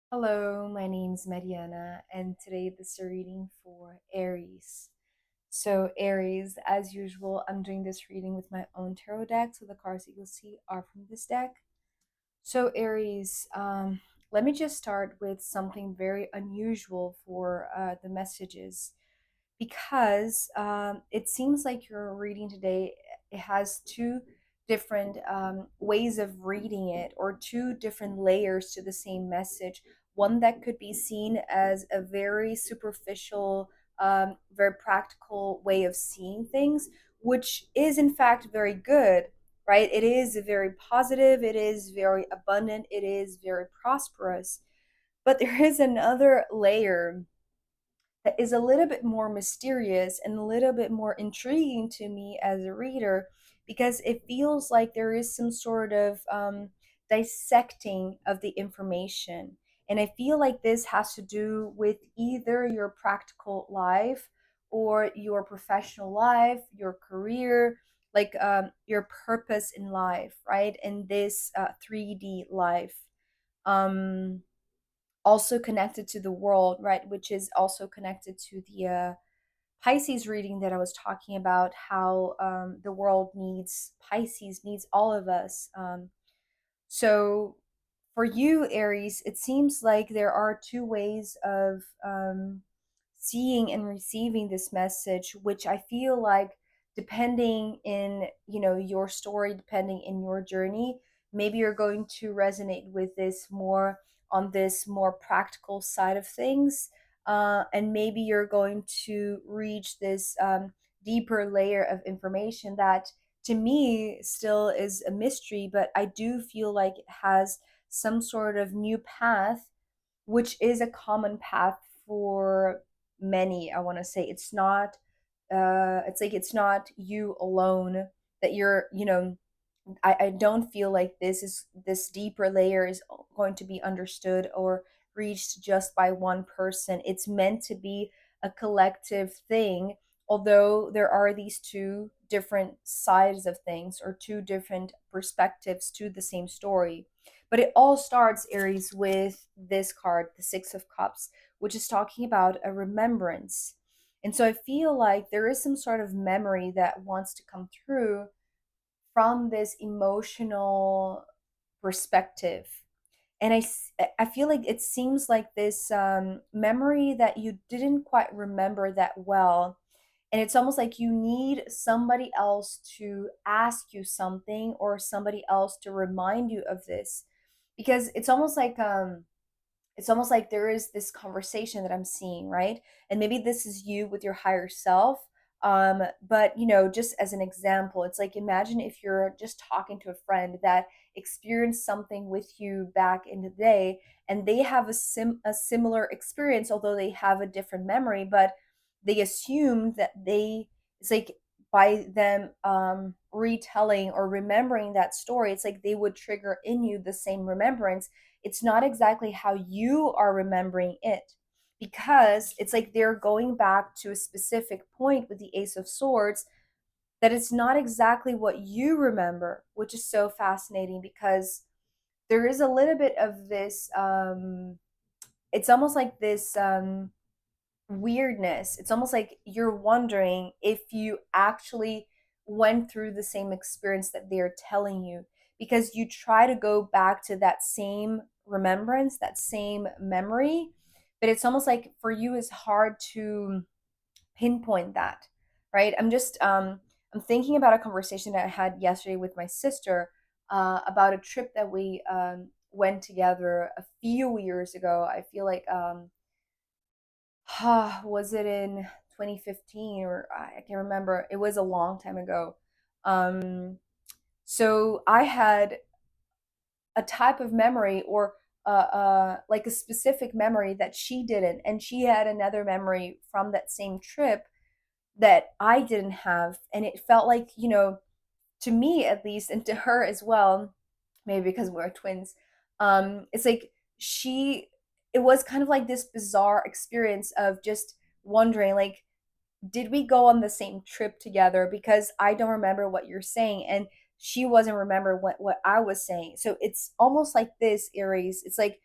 Hello, my name's Mariana, and today this is a reading for Aries. So, Aries, as usual, I'm doing this reading with my own tarot deck, so the cards that you'll see are from this deck. So, Aries, let me just start with something very unusual for the messages because it seems like your reading today it has two different ways of reading it, or two different layers to the same message. One that could be seen as a very superficial, very practical way of seeing things, which is in fact very good, right? It is very positive, it is very abundant, it is very prosperous. But there is another layer that is a little bit more mysterious and a little bit more intriguing to me as a reader, because it feels like there is some sort of dissecting of the information. And I feel like this has to do with either your practical life or your professional life, your career, like your purpose in life, right? In this 3D life. Um, Also connected to the world, right? Which is also connected to the Pisces reading that I was talking about, how the world needs Pisces, needs all of us. So for you, Aries, it seems like there are two ways of seeing and receiving this message, which I feel like, depending in your story, depending in your journey, maybe you're going to resonate with this more on this more practical side of things, and maybe you're going to reach this deeper layer of information that to me still is a mystery, but I do feel like it has some sort of new path, which is a common path for many. I want to say it's not it's like it's not you alone that I don't feel like this deeper layer is going to be understood or reached just by one person. It's meant to be a collective thing, although there are these two different sides of things, or two different perspectives to the same story. But it all starts, Aries, with this card, the Six of Cups, which is talking about a remembrance. And so I feel like there is some sort of memory that wants to come through from this emotional perspective. And I feel like it seems like this memory that you didn't quite remember that well. And it's almost like you need somebody else to ask you something, or somebody else to remind you of this. Because it's almost like there is this conversation that I'm seeing, right? And maybe this is you with your higher self. But just as an example, it's like, imagine if you're just talking to a friend that experienced something with you back in the day, and they have a similar experience, although they have a different memory, but they assumed that it's like, by them retelling or remembering that story, it's like they would trigger in you the same remembrance. It's not exactly how you are remembering it, because it's like they're going back to a specific point with the Ace of Swords, that it's not exactly what you remember, which is so fascinating, because there is a little bit of this it's almost like this weirdness. It's almost like you're wondering if you actually went through the same experience that they're telling you, because you try to go back to that same remembrance, that same memory, but it's almost like for you it's hard to pinpoint that, right? I'm thinking about a conversation that I had yesterday with my sister, about a trip that we went together a few years ago. I feel like was it in 2015, or I can't remember. It was a long time ago. So I had a type of memory, or like a specific memory that she didn't, and she had another memory from that same trip that I didn't have, and it felt like, to me at least, and to her as well, maybe because we're twins. It's like she, it was kind of like this bizarre experience of just wondering, like, did we go on the same trip together? Because I don't remember what you're saying, and she wasn't remember what I was saying. So it's almost like this, Aries. It's like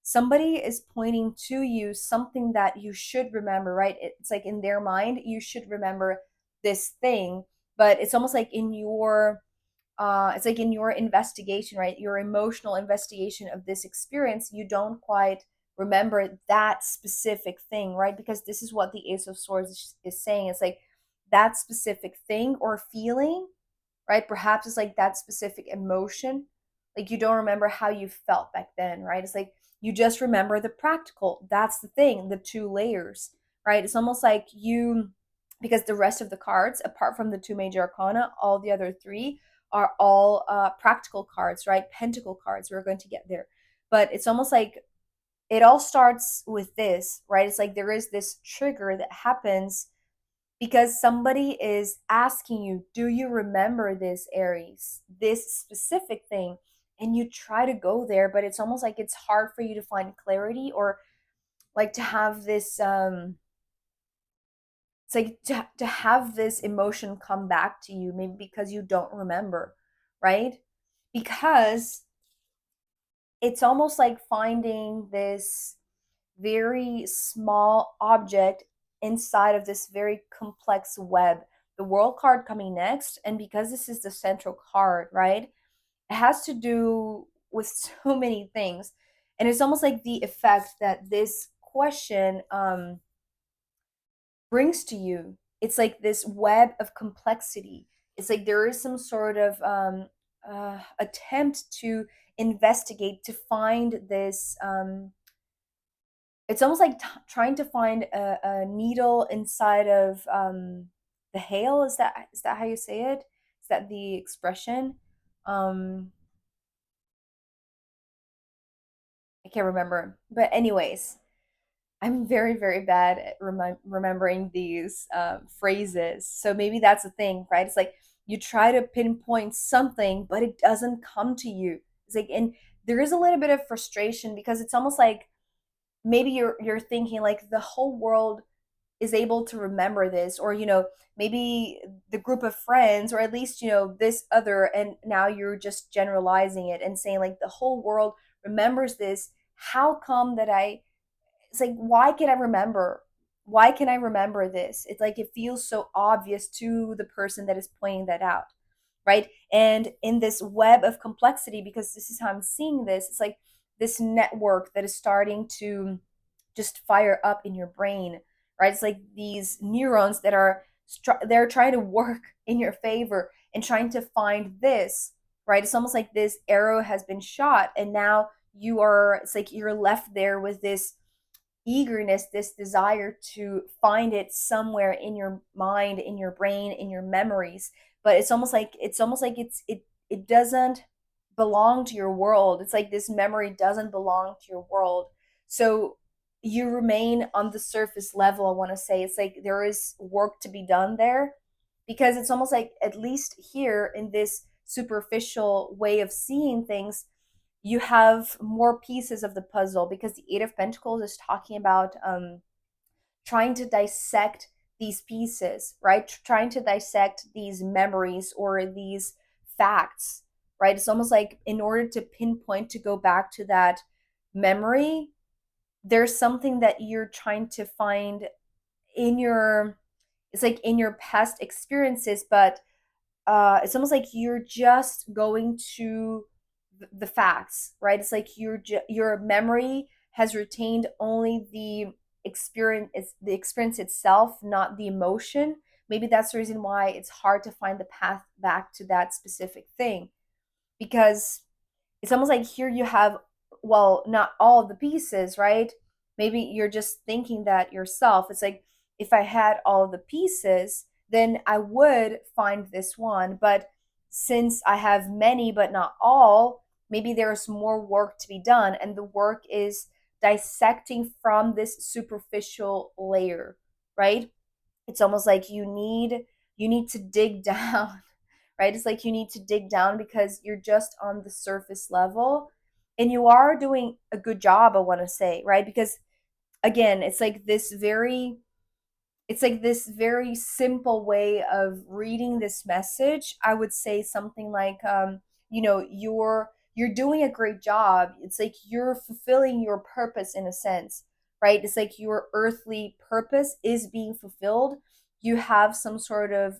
somebody is pointing to you something that you should remember, right? It's like in their mind, you should remember this thing, but it's almost like in your it's like in your investigation, right? Your emotional investigation of this experience, you don't quite remember that specific thing, right? Because this is what the Ace of Swords is saying. It's like that specific thing or feeling, right? Perhaps it's like that specific emotion. Like you don't remember how you felt back then, right? It's like you just remember the practical. That's the thing, the two layers, right? It's almost like you, because the rest of the cards, apart from the two major arcana, all the other three are all practical cards, right? Pentacle cards. We're going to get there. But it's almost like it all starts with this, right? It's like there is this trigger that happens because somebody is asking you, do you remember this, Aries, this specific thing? And you try to go there, but it's almost like it's hard for you to find clarity or like to have this it's like to have this emotion come back to you, maybe because you don't remember, right? Because it's almost like finding this very small object inside of this very complex web. The world card coming next, and because this is the central card, right? It has to do with so many things. And it's almost like the effect that this question brings to you. It's like this web of complexity. It's like there is some sort of attempt to investigate to find this it's almost like trying to find a needle inside of the hail. Is that how you say it? Is that the expression? um I can't remember, but anyways, I'm very very bad at remembering these phrases, so maybe that's the thing, right? It's like you try to pinpoint something but it doesn't come to you. It's like, and there is a little bit of frustration because it's almost like maybe you're thinking like the whole world is able to remember this, or maybe the group of friends, or at least this other, and now you're just generalizing it and saying like the whole world remembers this. How come that I it's like, why can I remember this? It's like it feels so obvious to the person that is pointing that out, right? And in this web of complexity, because this is how I'm seeing this, it's like this network that is starting to just fire up in your brain, right? It's like these neurons that are they're trying to work in your favor and trying to find this, right? It's almost like this arrow has been shot and now it's like you're left there with this eagerness, this desire to find it somewhere in your mind, in your brain, in your memories. But it doesn't belong to your world. It's like this memory doesn't belong to your world. So you remain on the surface level, I want to say. It's like there is work to be done there because it's almost like, at least here in this superficial way of seeing things, you have more pieces of the puzzle because the Eight of Pentacles is talking about trying to dissect these pieces, right? Trying to dissect these memories or these facts, right? It's almost like in order to pinpoint, to go back to that memory, there's something that you're trying to find in your, it's like in your past experiences, but it's almost like you're just going to the facts, right? It's like your memory has retained only the experience itself, not the emotion. Maybe that's the reason why it's hard to find the path back to that specific thing, because it's almost like here you have, well, not all of the pieces, right? Maybe you're just thinking that yourself. It's like, if I had all of the pieces, then I would find this one. But since I have many, but not all, maybe there's more work to be done. And the work is dissecting from this superficial layer, right? It's almost like you need to dig down, right? It's like you need to dig down because you're just on the surface level, and you are doing a good job, I want to say, right? Because again, it's like this very simple way of reading this message. I would say something like, you're you're doing a great job. It's like you're fulfilling your purpose in a sense, right? It's like your earthly purpose is being fulfilled. You have some sort of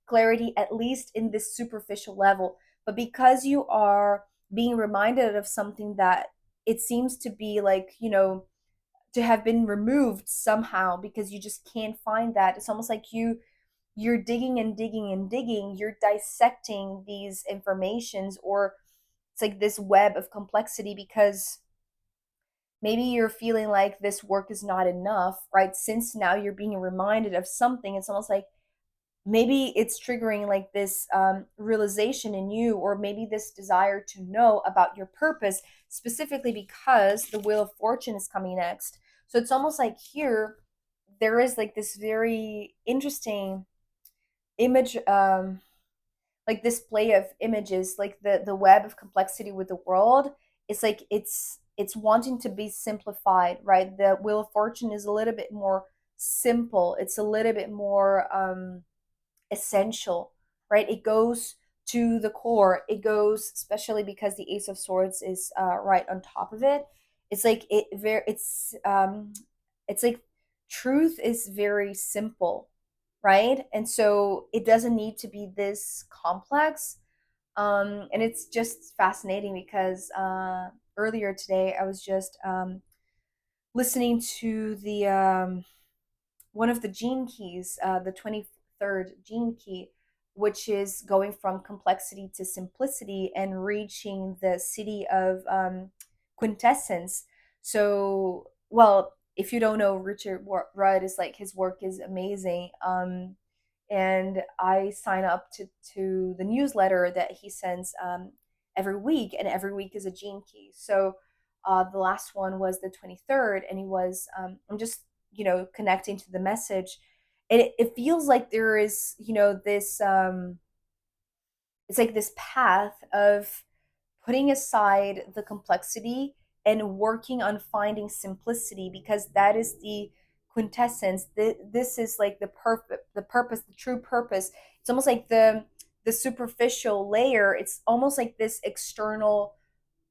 clarity, at least in this superficial level. But because you are being reminded of something that it seems to be like, to have been removed somehow because you just can't find that. It's almost like you're digging and digging and digging, you're dissecting these informations, or it's like this web of complexity because maybe you're feeling like this work is not enough, right? Since now you're being reminded of something, it's almost like maybe it's triggering like this realization in you, or maybe this desire to know about your purpose, specifically because the Wheel of Fortune is coming next. So it's almost like here there is like this very interesting image, like this play of images, like the web of complexity with the world. It's like it's wanting to be simplified, right? The Wheel of Fortune is a little bit more simple, it's a little bit more essential, right? It goes to the core. It goes, especially because the Ace of Swords is right on top of it. It's like it's like truth is very simple, right? And so it doesn't need to be this complex. And it's just fascinating because earlier today I was just listening to the one of the gene keys, the 23rd gene key, which is going from complexity to simplicity and reaching the city of quintessence. So, well, if you don't know, Richard Rudd is like, his work is amazing. And I sign up to the newsletter that he sends every week, and every week is a gene key. So the last one was the 23rd, and he was, I'm just, connecting to the message. And it feels like there is, this, it's like this path of putting aside the complexity and working on finding simplicity, because that is the quintessence. This is like the purpose, the true purpose. It's almost like the superficial layer. It's almost like this external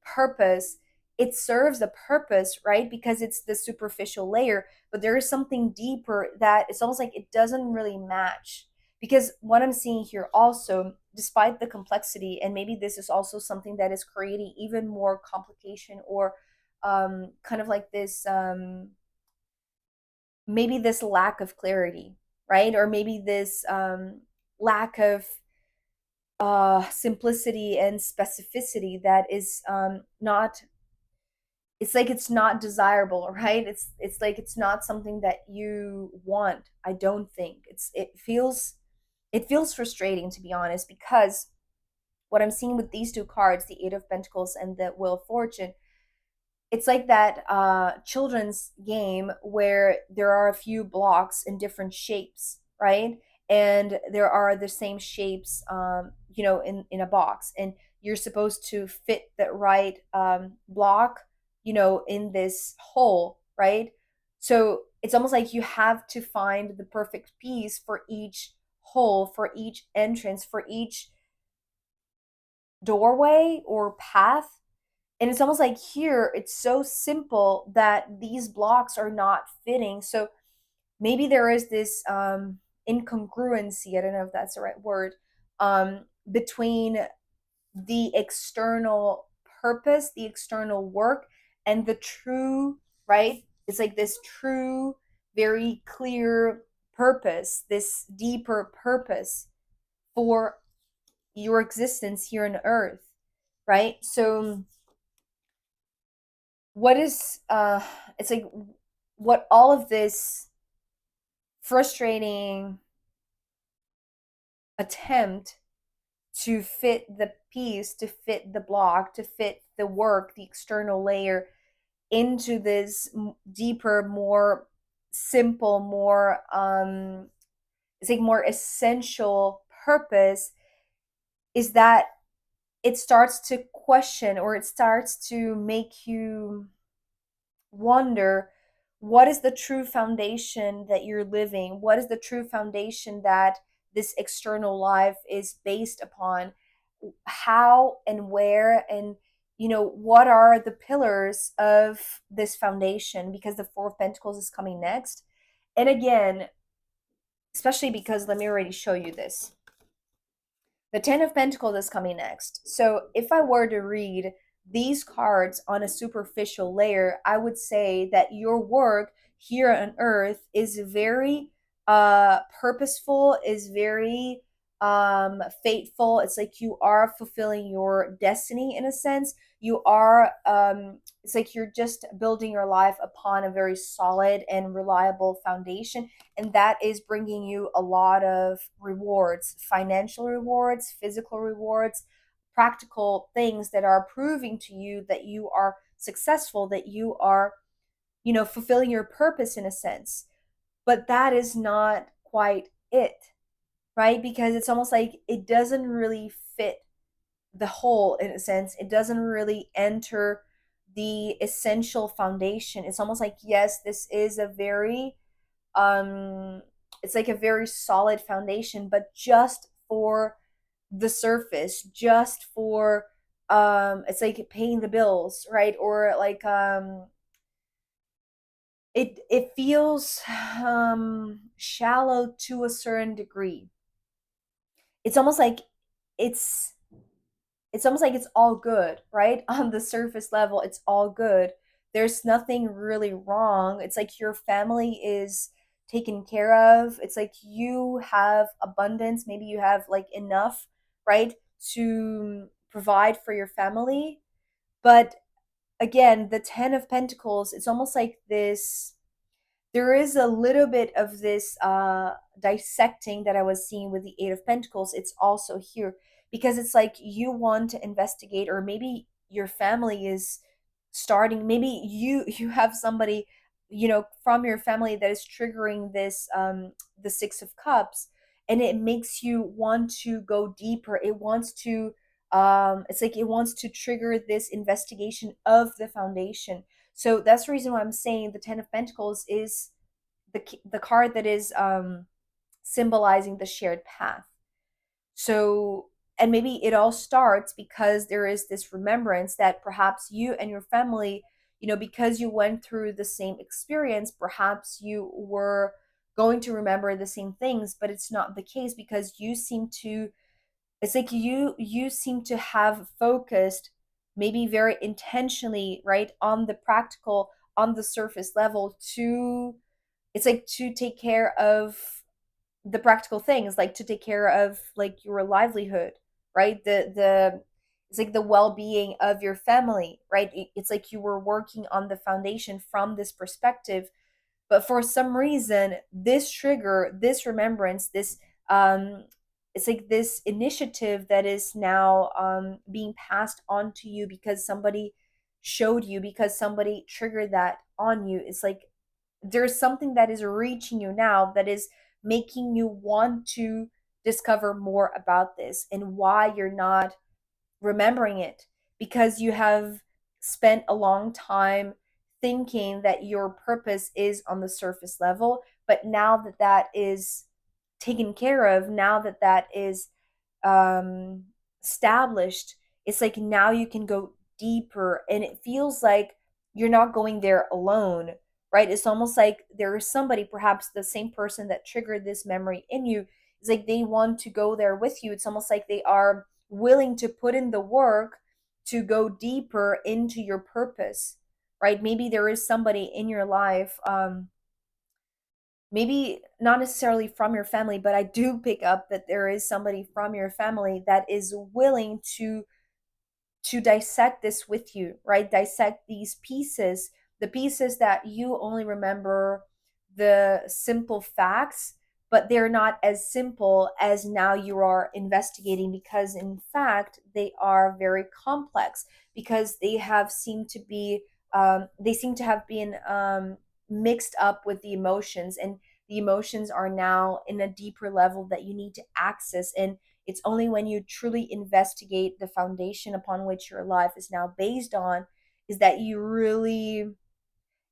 purpose. It serves a purpose, right? Because it's the superficial layer, but there is something deeper that it's almost like it doesn't really match. Because what I'm seeing here also, despite the complexity, and maybe this is also something that is creating even more complication, or kind of like this, maybe this lack of clarity, right? Or maybe this lack of simplicity and specificity that is not, it's like it's not desirable, right? It's like it's not something that you want. I don't think it feels frustrating, to be honest, because what I'm seeing with these two cards, the Eight of Pentacles and the Wheel of Fortune, it's like that children's game where there are a few blocks in different shapes, right? And there are the same shapes, in a box, and you're supposed to fit the right block, in this hole, right? So it's almost like you have to find the perfect piece for each hole, for each entrance, for each doorway or path. And it's almost like here it's so simple that these blocks are not fitting. So maybe there is this incongruency, I don't know if that's the right word, between the external purpose, the external work, and the true, right? It's like this true, very clear purpose, this deeper purpose for your existence here on earth, right? So what is it's like what all of this frustrating attempt to fit the piece, to fit the block, to fit the work, the external layer into this deeper, more simple, more it's like more essential purpose, is that it starts to question, or it starts to make you wonder, what is the true foundation that you're living? What is the true foundation that this external life is based upon? How and where, and what are the pillars of this foundation, because the Four of Pentacles is coming next. And again, especially because let me already show you this. The Ten of Pentacles is coming next. So if I were to read these cards on a superficial layer, I would say that your work here on earth is very purposeful, is very fateful. It's like you are fulfilling your destiny in a sense. You are it's like you're just building your life upon a very solid and reliable foundation, and that is bringing you a lot of rewards, financial rewards, physical rewards, practical things that are proving to you that you are successful, that you are, fulfilling your purpose in a sense. But that is not quite it, right? Because it's almost like it doesn't really fit the whole in a sense. It doesn't really enter the essential foundation. It's almost like, yes, this is a very um it's like a very solid foundation, but just for the surface, just for it's like paying the bills, right? Or like it feels shallow to a certain degree. It's almost like it's it's almost like it's all good, right? On the surface level, it's all good. There's nothing really wrong. It's like your family is taken care of. It's like you have abundance. Maybe you have like enough, right, to provide for your family. But again, the 10 of Pentacles, it's almost like this, there is a little bit of this dissecting that I was seeing with the Eight of Pentacles. It's also here because it's like you want to investigate, or maybe your family is starting. Maybe you have somebody, from your family that is triggering this the Six of Cups, and it makes you want to go deeper. It wants to it's like it wants to trigger this investigation of the foundation. So that's the reason why I'm saying the Ten of Pentacles is the card that is symbolizing the shared path. So, and maybe it all starts because there is this remembrance that perhaps you and your family, because you went through the same experience, perhaps you were going to remember the same things, but it's not the case because you seem to, it's like you seem to have focused maybe very intentionally, right, on the practical, on the surface level, to it's like to take care of the practical things, like to take care of like your livelihood, right? The it's like the well-being of your family, right? It's like you were working on the foundation from this perspective. But for some reason, this trigger, this remembrance, this it's like this initiative that is now being passed on to you because somebody showed you, because somebody triggered that on you. It's like there's something that is reaching you now that is making you want to discover more about this and why you're not remembering it, because you have spent a long time thinking that your purpose is on the surface level. But now that that is taken care of, now that that is um, established, it's like now you can go deeper, and it feels like you're not going there alone, right? It's almost like there is somebody, perhaps the same person that triggered this memory in you. It's like they want to go there with you. It's almost like they are willing to put in the work to go deeper into your purpose, right? Maybe there is somebody in your life, maybe not necessarily from your family, but I do pick up that there is somebody from your family that is willing to dissect this with you, right? Dissect these pieces, the pieces that you only remember the simple facts, but they're not as simple as now you are investigating, because in fact they are very complex, because they have seemed to be they seem to have been mixed up with the emotions, and the emotions are now in a deeper level that you need to access. And it's only when you truly investigate the foundation upon which your life is now based on, is that you really,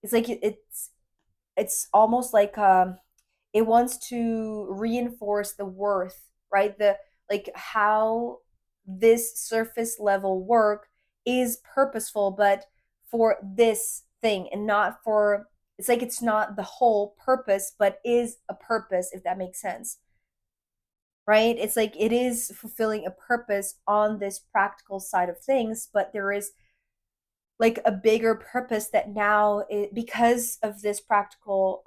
it's like it's almost like it wants to reinforce the worth, right? The, like how this surface level work is purposeful, but for this thing and not for, it's like it's not the whole purpose, but is a purpose, if that makes sense, right? It's like it is fulfilling a purpose on this practical side of things, but there is like a bigger purpose that now because of this practical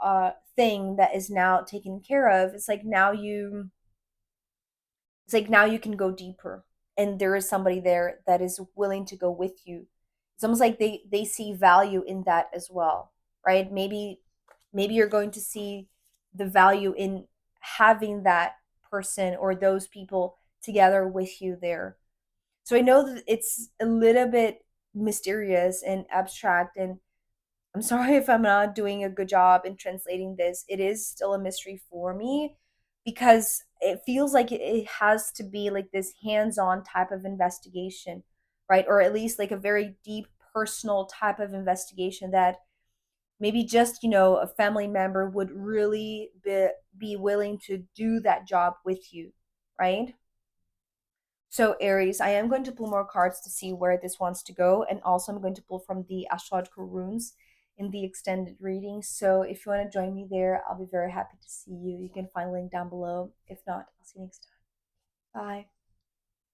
thing that is now taken care of, it's like now you can go deeper, and there is somebody there that is willing to go with you. It's almost like they see value in that as well, right? Maybe you're going to see the value in having that person or those people together with you there. So I know that it's a little bit mysterious and abstract, and I'm sorry if I'm not doing a good job in translating this. It is still a mystery for me because it feels like it has to be like this hands-on type of investigation, right? Or at least like a very deep personal type of investigation that maybe just, a family member would really be willing to do that job with you, right? So, Aries, I am going to pull more cards to see where this wants to go. And also, I'm going to pull from the astrological runes in the extended reading. So, if you want to join me there, I'll be very happy to see you. You can find a link down below. If not, I'll see you next time. Bye.